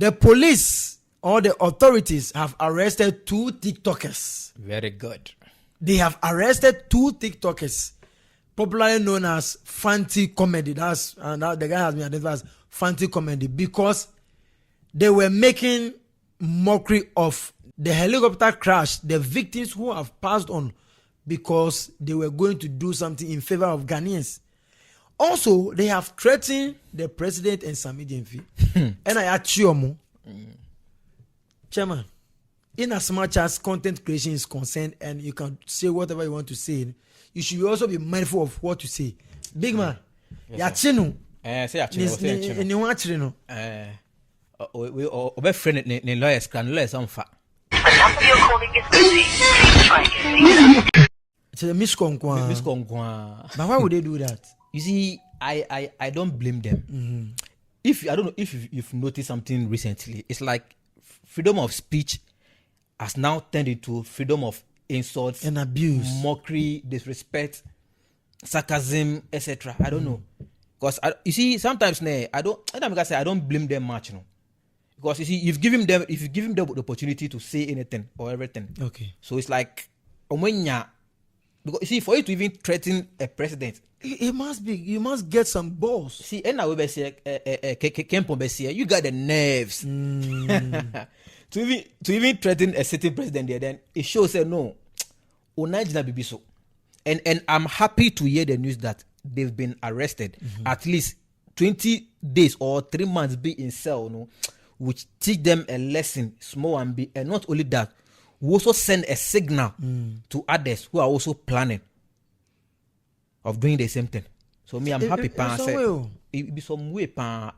The police or the authorities have arrested 2 TikTokers. Very good. They have arrested 2 TikTokers, popularly known as Fanti Comedy. The guy has been identified as Fanti Comedy because they were making mockery of the helicopter crash, the victims who have passed on because they were going to do something in favor of Ghanaians. Also, they have threatened the president and Sami Jenfi. And I ask you, Chairman, in as much as content creation is concerned and you can say whatever you want to say, you should also be mindful of what you say. Big man, Yachino. Say Yachino. We obey friend in lawyers can lawyers on fa. The number you're calling is busy. Please try again. It's a misconkwa. But why would they do that? You see, I don't blame them. Mm-hmm. If I don't know if you've noticed something recently, it's like freedom of speech has now turned into freedom of insults and abuse, mockery, disrespect, sarcasm, etc. I don't know, because you see, sometimes I don't blame them much, because you see, if you give them the opportunity to say anything or everything, okay. So it's like because you see, for you to even threaten a president, it must be, you must get some balls. See, and now we say, you got the nerves to even threaten a sitting president there. Then it shows that no, so. And I'm happy to hear the news that they've been arrested. Mm-hmm. At least 20 days or 3 months be in cell, which teach them a lesson, small and big. And not only that, we also send a signal to others who are also planning of doing the same thing. So me, I'm happy. It be some way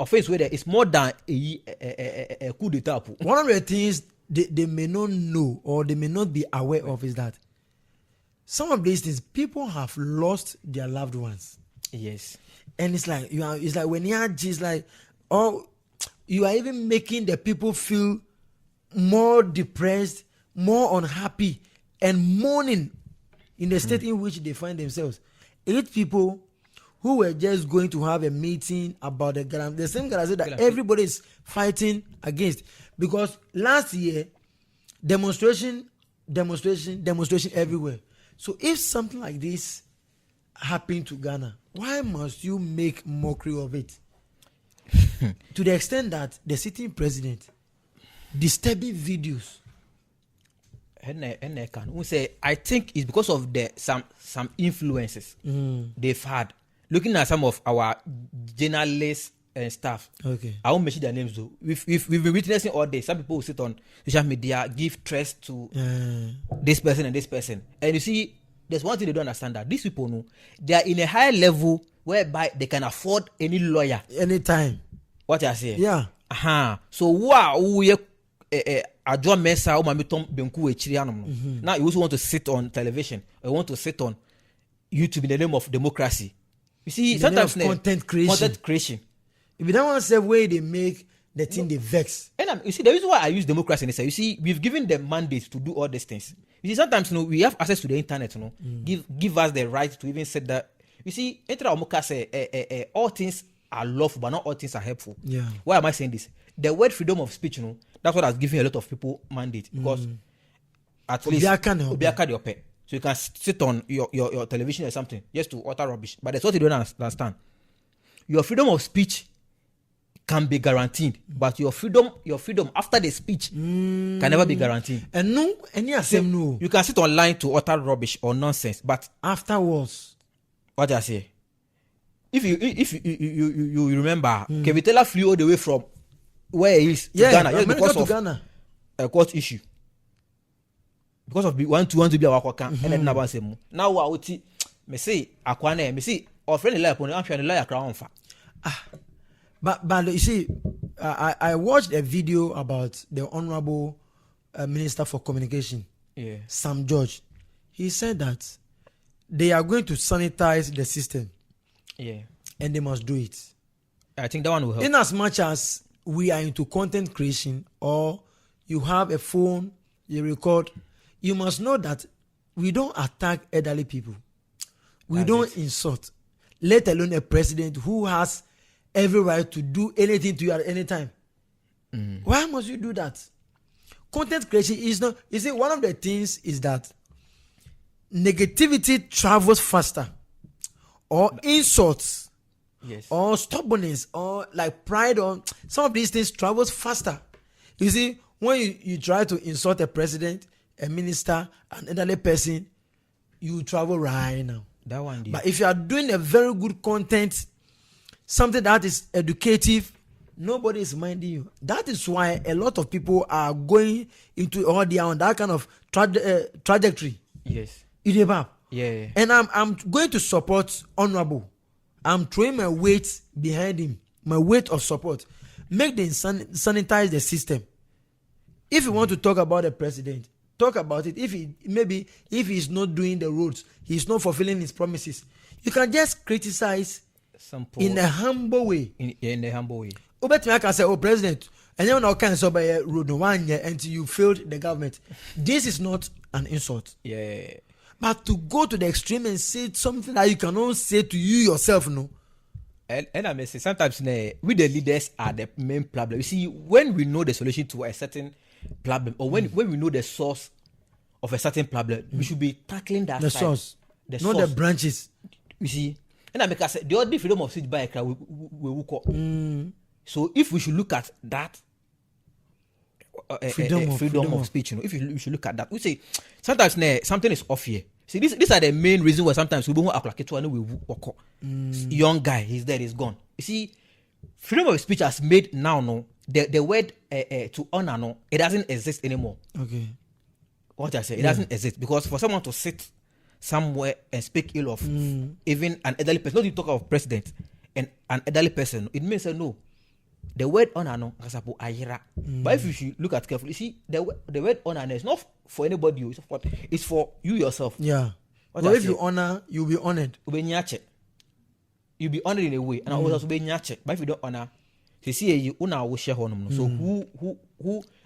offense where it's more than a coup d'etat. One of the things they may not know or they may not be aware of is that some of these things people have lost their loved ones. Yes, and it's like when it's like, oh, you are even making the people feel more depressed, more unhappy, and mourning in the state in which they find themselves. 8 people who were just going to have a meeting about the same Galamsey that everybody is fighting against. Because last year, demonstration everywhere. So if something like this happened to Ghana, why must you make mockery of it? To the extent that the sitting president disturbing videos. I think it's because of some influences they've had. Looking at some of our journalists and staff, okay, I won't mention their names though. We've been witnessing all day. Some people will sit on social media, give trust to this person and this person. And you see, there's one thing they don't understand, that these people know they are in a higher level whereby they can afford any lawyer anytime. What I say? Yeah. So wow, now you also want to sit on television, or want to sit on YouTube in the name of democracy. You see, sometimes content creation. If you don't want to say way they make the thing they vex. And you see, the reason why I use democracy is, you see, we've given them mandate to do all these things. You see, sometimes we have access to the internet. Give us the right to even say that. You see, all things are lawful, but not all things are helpful. Yeah. Why am I saying this? The word freedom of speech, that's what has given a lot of people mandate, because at least so you can sit on your television or something just to utter rubbish. But that's what you don't understand. Your freedom of speech can be guaranteed, but your freedom after the speech can never be guaranteed. And you can sit online to utter rubbish or nonsense, but afterwards, what I say, if you remember, Kevin Taylor flew all the way from where he is to Ghana, just because of Ghana. A court issue, because of want to be our worker. And then now what me say akwane me see or friend like on am like crown fa. But you see, I watched a video about the Honorable Minister for Communication, Sam George. He said that they are going to sanitize the system, and they must do it. I think that one will help. In as much as we are into content creation, or you have a phone, you record, you must know that we don't attack elderly people. We don't insult, let alone a president who has every right to do anything to you at any time. Why must you do that? Content creation is not. You see, one of the things is that negativity travels faster, or insults, Yes. or stubbornness, or like pride, or some of these things travels faster. You see, when you try to insult a president, a minister, an elderly person, you travel right now. That one. But if you are doing a very good content, something that is educative, nobody is minding you. That is why a lot of people are going into, or they are on that kind of trajectory. Yes. Yeah. And I'm going to support Honorable. I'm throwing my weight behind him, my weight of support. Make them sanitize the system. If you want to talk about the president, talk about it. If he's not doing the roads, he's not fulfilling his promises, you can just criticize in a humble way. In a humble way. I can say, oh, president, and then all kinds of road 1 year until you failed the government. This is not an insult. Yeah. But to go to the extreme and say something that you cannot say to you yourself, no. And I may say sometimes we the leaders are the main problem. You see, when we know the solution to a certain problem, or when we know the source of a certain problem, we should be tackling that the side. source, the not source. the branches. You see, and I make us say the only freedom of speech by a crowd we will call. So if we should look at that freedom of speech, if we should look at that, we say sometimes something is off here. See, these are the main reasons why sometimes we won't act like it. We walk. Young guy, he's there, he's gone. You see, freedom of speech has made now the word to honor it doesn't exist anymore. Okay. What I say, it doesn't exist, because for someone to sit somewhere and speak ill of even an elderly person, not to talk of president and an elderly person, it means no. The word honor but if you should look at carefully, you see the word honor is not for anybody. It's for you yourself. Yeah. But if you honor, you'll be honored. You'll be honored in a way, and I also be nyache. But if you don't honor, you see you will share honor. So who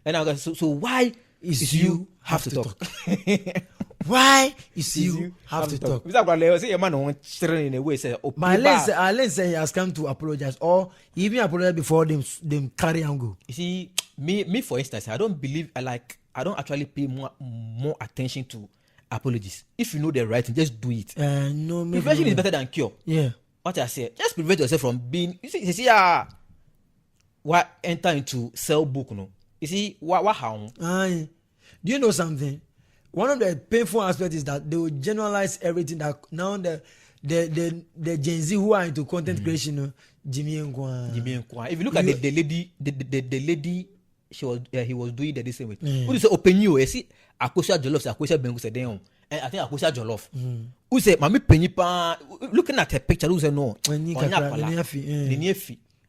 and I so why is you have to talk? Why is you have to talk? But let's say he has come to apologize, or he even apologize before them carry and go. You see, me for instance, I don't actually pay more attention to apologies. If you know the right thing, just do it. No, prevention is better than cure. Yeah. What I say, just prevent yourself from being. You see, what enter into sell book, no. You see, what how? Do you know something? One of the painful aspects is that they will generalize everything. That now the Gen Z who are into content creation, Jimmy Nkwa. If you look at the lady, he was doing the same way. Who is open you? You see, Akosha Jollof, Akosha Bengu said, and I think Akosha Jollof. Who say, Mami Penyipa? Looking at her picture, who say no?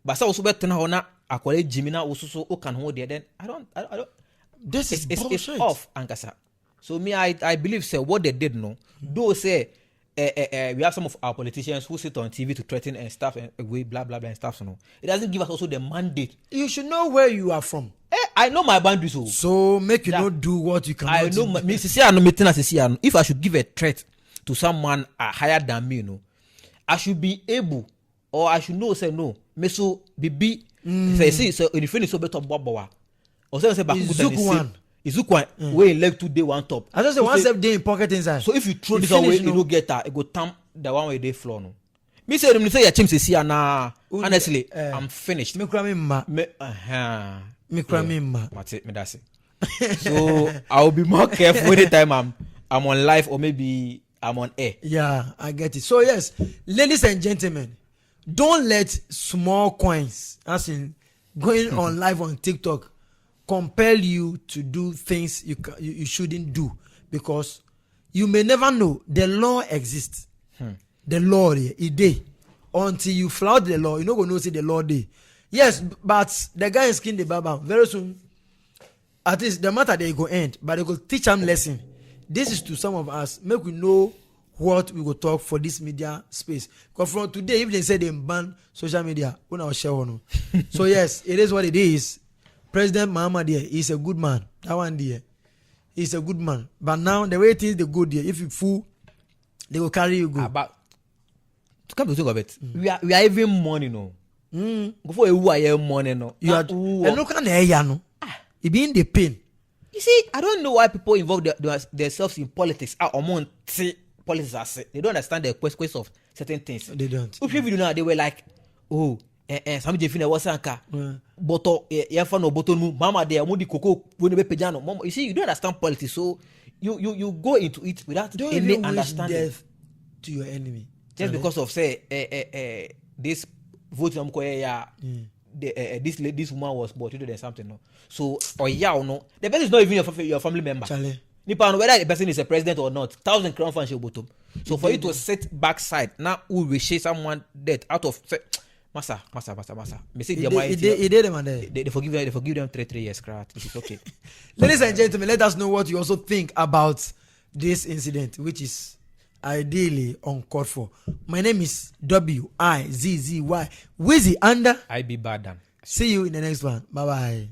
But so also better now. I call it Jimina also can hold there. Then I don't. This is it's off, Ankasa. So me, I believe say what they did no. Though say we have some of our politicians who sit on TV to threaten and stuff and blah blah blah and stuff. So no, it doesn't give us also the mandate. You should know where you are from. I know my boundaries. So make you not do what you cannot. I know me. If I should give a threat to someone higher than me, I should be able, or I should know say no. Me so be say so if you so better bobawa. Or say Izukwan. Izukwan where left 2 day one top. I just say one step day in pocket inside. So if you throw this away, you don't get that. It go tam the one way they floor no. Me say them say your chim say na. Honestly, I'm finished. Me krami ma. Me krami ma. That's it. So I will be more careful every time I'm on live or maybe I'm on air. Yeah, I get it. So yes, ladies and gentlemen, don't let small coins, as in going on live on TikTok, compel you to do things you shouldn't do, because you may never know. The law exists. The law is until you flout the law, you're not going to see the law day. Yes, but the guy is skin the baba very soon. At least the matter they go end, but they go teach them lesson. This is to some of us, make we know what we go talk for this media space. Because from today, if they say they ban social media, we not share one. So yes, it is what it is. President Mahama there, he's a good man. That one there, he's a good man. But now the way things they go there, if you fool, they will carry you go. But to come to think of it, we are even more, Before you are money, no. You are. And look at the no. It be in the pain. You see, I don't know why people involve themselves in politics. Politics, they don't understand the consequence of certain things. They don't. If you know, they were like, oh, some Jeffina was anka, boto, no bottom, mama, they are moody cocoa, when they pejano. Mama, you see, you don't understand politics, so you go into it without Don't any even understanding. wish death to your enemy. Just because of say this vote this woman was aborted or something, no. So no, the person is not even your family member. Charlie. Whether the person is a president or not, 1,000 crown fan show bottom. So for you to sit backside now, who will share someone dead out of massa. He did them and they forgive them 3 years. It's okay. Ladies and gentlemen, let us know what you also think about this incident, which is ideally uncalled for. My name is WIZZY Wizzy under. I be bad. See you in the next one. Bye bye.